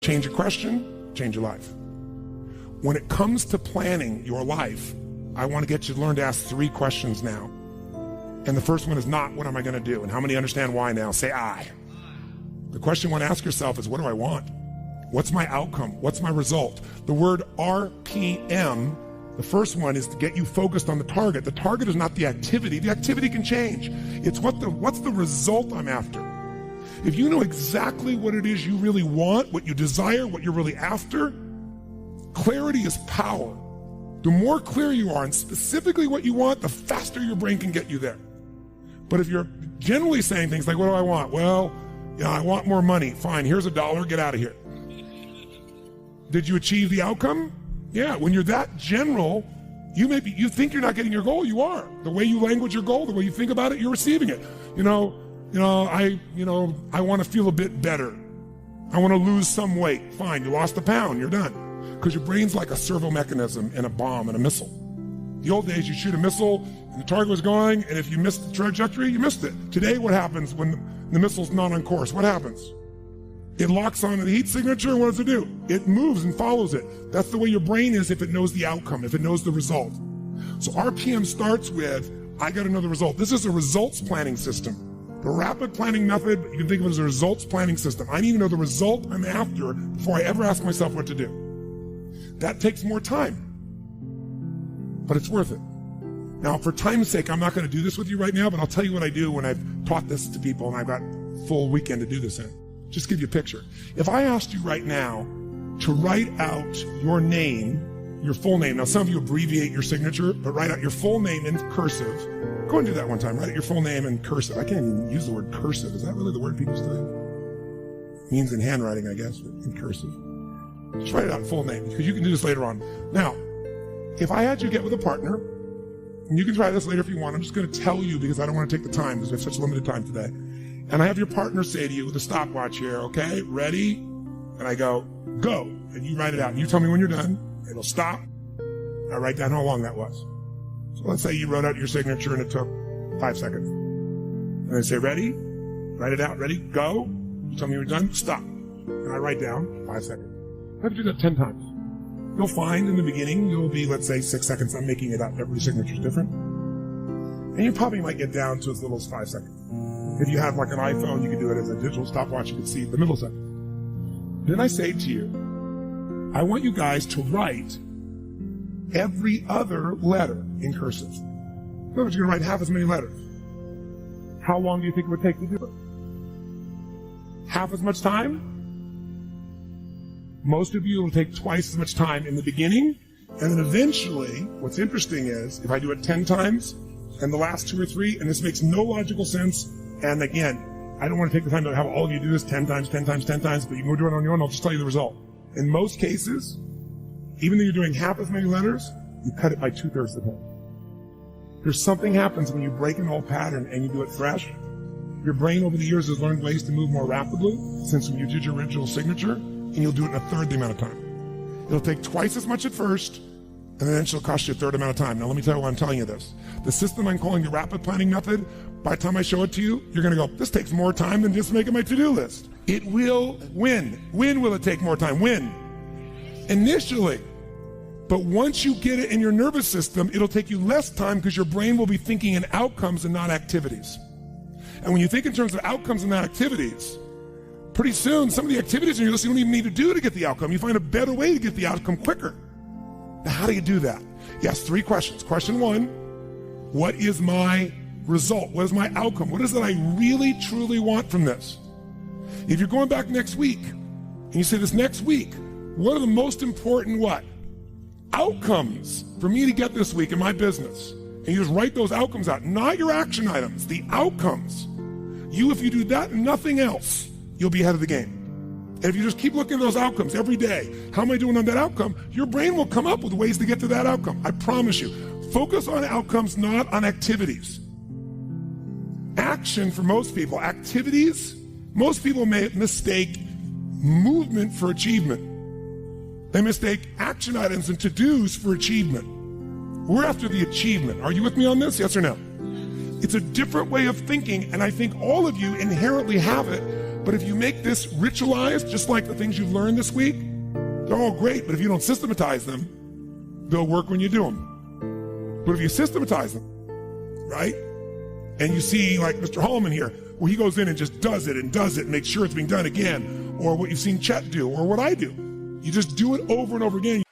Change a question, change your life. When it comes to planning your life, I want to get you to learn to ask 3 questions now. And the first one is not, what am I going to do? And how many understand why now? Say I. The question you want to ask yourself is, what do I want? What's my outcome? What's my result? The word RPM, the first one, is to get you focused on the target. The target is not the activity. The activity can change. It's what's the result I'm after. If you know exactly what it is you really want, what you desire, what you're really after, clarity is power. The more clear you are on specifically what you want, the faster your brain can get you there. But if you're generally saying things like, what do I want? Well, I want more money. Fine, here's $1, get out of here. Did you achieve the outcome? Yeah, when you're that general, you think you're not getting your goal, you are. The way you language your goal, the way you think about it, you're receiving it. I want to feel a bit better. I want to lose some weight. Fine, you lost a pound, you're done. Because your brain's like a servo mechanism in a bomb and a missile. The old days, you shoot a missile and the target was going, and if you missed the trajectory, you missed it. Today, what happens when the missile's not on course? What happens? It locks onto the heat signature, and what does it do? It moves and follows it. That's the way your brain is if it knows the outcome, if it knows the result. So RPM starts with, I got to know the result. This is a results planning system. The rapid planning method, you can think of it as a results planning system. I need to know the result I'm after before I ever ask myself what to do. That takes more time, but it's worth it. Now, for time's sake, I'm not going to do this with you right now, but I'll tell you what I do when I've taught this to people and I've got a full weekend to do this in. Just give you a picture. If I asked you right now to write out your name, your full name. Now, some of you abbreviate your signature, but write out your full name in cursive. Go and do that one time. Write out your full name in cursive. I can't even use the word cursive. Is that really the word people still use? It means in handwriting, I guess, but in cursive. Just write it out in full name, because you can do this later on. Now, if I had you get with a partner, and you can try this later if you want, I'm just going to tell you because I don't want to take the time because we have such limited time today. And I have your partner say to you with a stopwatch here, okay, ready? And I go, go. And you write it out. And you tell me when you're done. It'll stop. I write down how long that was. So let's say you wrote out your signature and it took 5 seconds. And I say, ready? Write it out. Ready? Go. You tell me when you're done. Stop. And I write down 5 seconds. I have to do that 10 times. You'll find in the beginning, you'll be, let's say, 6 seconds. I'm making it up. Every signature is different. And you probably might get down to as little as 5 seconds. If you have like an iPhone, you can do it as a digital stopwatch. You can see the middle second. Then I say to you, I want you guys to write every other letter in cursive. In other words, you're going to write half as many letters. How long do you think it would take to do it? Half as much time? Most of you will take twice as much time in the beginning, and then eventually, what's interesting is, if I do it 10 times, and the last 2 or 3, and this makes no logical sense, and again, I don't want to take the time to have all of you do this 10 times, 10 times, 10 times, but you can go do it on your own, I'll just tell you the result. In most cases, even though you're doing half as many letters, you cut it by 2/3 the time. There's something happens when you break an old pattern and you do it fresh. Your brain over the years has learned ways to move more rapidly since when you did your original signature, and you'll do it in 1/3 the amount of time. It'll take twice as much at first, and then it'll cost you 1/3 amount of time. Now let me tell you why I'm telling you this. The system I'm calling the rapid planning method, by the time I show it to you, you're going to go, this takes more time than just making my to-do list. It will win. When will it take more time? When? Initially. But once you get it in your nervous system, it'll take you less time because your brain will be thinking in outcomes and not activities. And when you think in terms of outcomes and not activities, pretty soon some of the activities in your list you don't even need to do to get the outcome. You find a better way to get the outcome quicker. Now, how do you do that? Yes, 3 questions. Question 1, what is my result? What is my outcome? What is it I really, truly want from this? If you're going back next week, and you say this next week, what are the most important outcomes for me to get this week in my business? And you just write those outcomes out, not your action items, the outcomes. If you do that and nothing else, you'll be ahead of the game. And if you just keep looking at those outcomes every day, how am I doing on that outcome? Your brain will come up with ways to get to that outcome. I promise you. Focus on outcomes, not on activities. Action for most people, activities, most people may mistake movement for achievement. They mistake action items and to-dos for achievement. We're after the achievement. Are you with me on this? Yes or no? It's a different way of thinking, and I think all of you inherently have it, But if you make this ritualized, just like the things you've learned this week, they're all great, but if you don't systematize them, they'll work when you do them. But if you systematize them, right? And you see like Mr. Hallman here, where he goes in and just does it and makes sure it's being done again, or what you've seen Chet do, or what I do. You just do it over and over again.